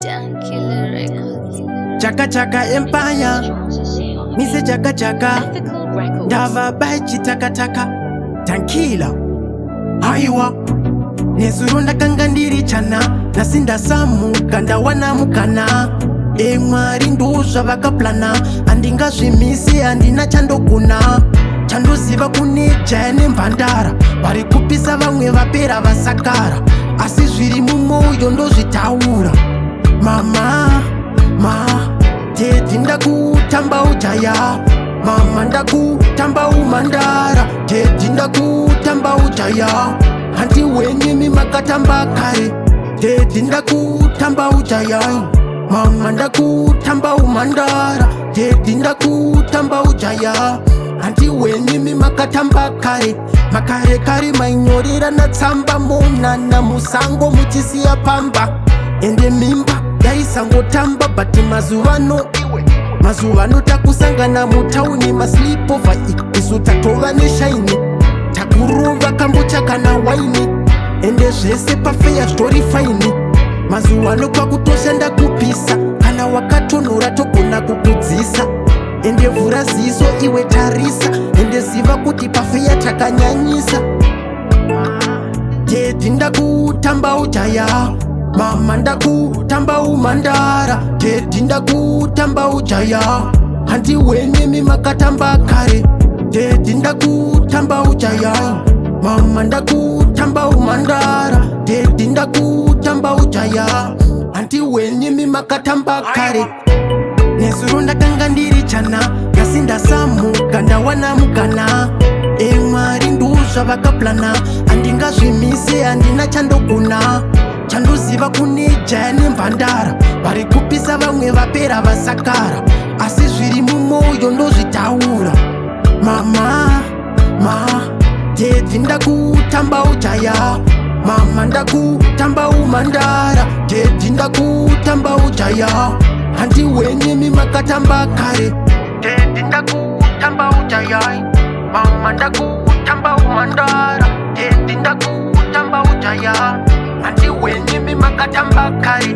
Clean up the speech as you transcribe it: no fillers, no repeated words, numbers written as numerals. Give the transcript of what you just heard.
Damn Killer Records. Chaka Chaka Empire, Mise Chaka Chaka, Ethical Records. Dava Baichi Taka Taka, Tankila Aiwa Nezurunda kangandiri chana, Nasinda samu kanda wana mukana. Mwari nduzva vakaplana, andinga zvimisi andina chandoguna. Chandoziva kune jane mvandara, vari kupisa vamwe vapera vasakara. Asi zviri mumwoyo ndozvitaura. Mama, Teddy ndakutamba ujaya. Mama ndakutamba umandara. Teddy ndakutamba ujaya. Hanti wenyimi makatamba kare. Teddy ndakutamba ujaya. Mama ndakutamba umandara. Teddy ndakutamba ujaya. Hanti wenyimi makatamba kare. Makare kare mainyorera natsamba monana musango muchisiya pamba. Ende mimba yaisangotamba bati mazuvano takusangana mutauni masleepover isu tatova neshaini takurova kambochaka na waini ende zvese pafeya zvitori faini. Mazuvano kwakutoshanda kupisa kana wakatonhora togona kukudzisa ende vhura ziso iwe tarisa ende ziva kuti pafeya takanyanyisa. Teddy ndakutamba ujaya. Mama ndakutamba umandara. Teddy ndakutamba ujaya. Hanti wenyimi makatamba kare. Teddy ndakutamba ujaya. Mama ndakutamba umandara. Teddy ndakutamba ujaya. Hanti wenyimi makatamba kare. Nezuro ndakanga ndiri chana, nasinda samu kanda wana mukana. Mwari nduzva vakaplana, andinga zvimise andina chandoguna. Chandoziva kune jane mvandara, vari kupisa vamwe vapera vasakara. Asi zviri mumwoyo ndozvitaura. Mama, Teddy ndakutamba ujaya. Mama ndakutamba umandara. Teddy ndakutamba ujaya. Hanti wenyimi makatamba kare. Teddy ndakutamba ujaya. Mama ndakutamba umandara. Teddy ndakutamba ujaya. Hanti wenyimi makatamba kare.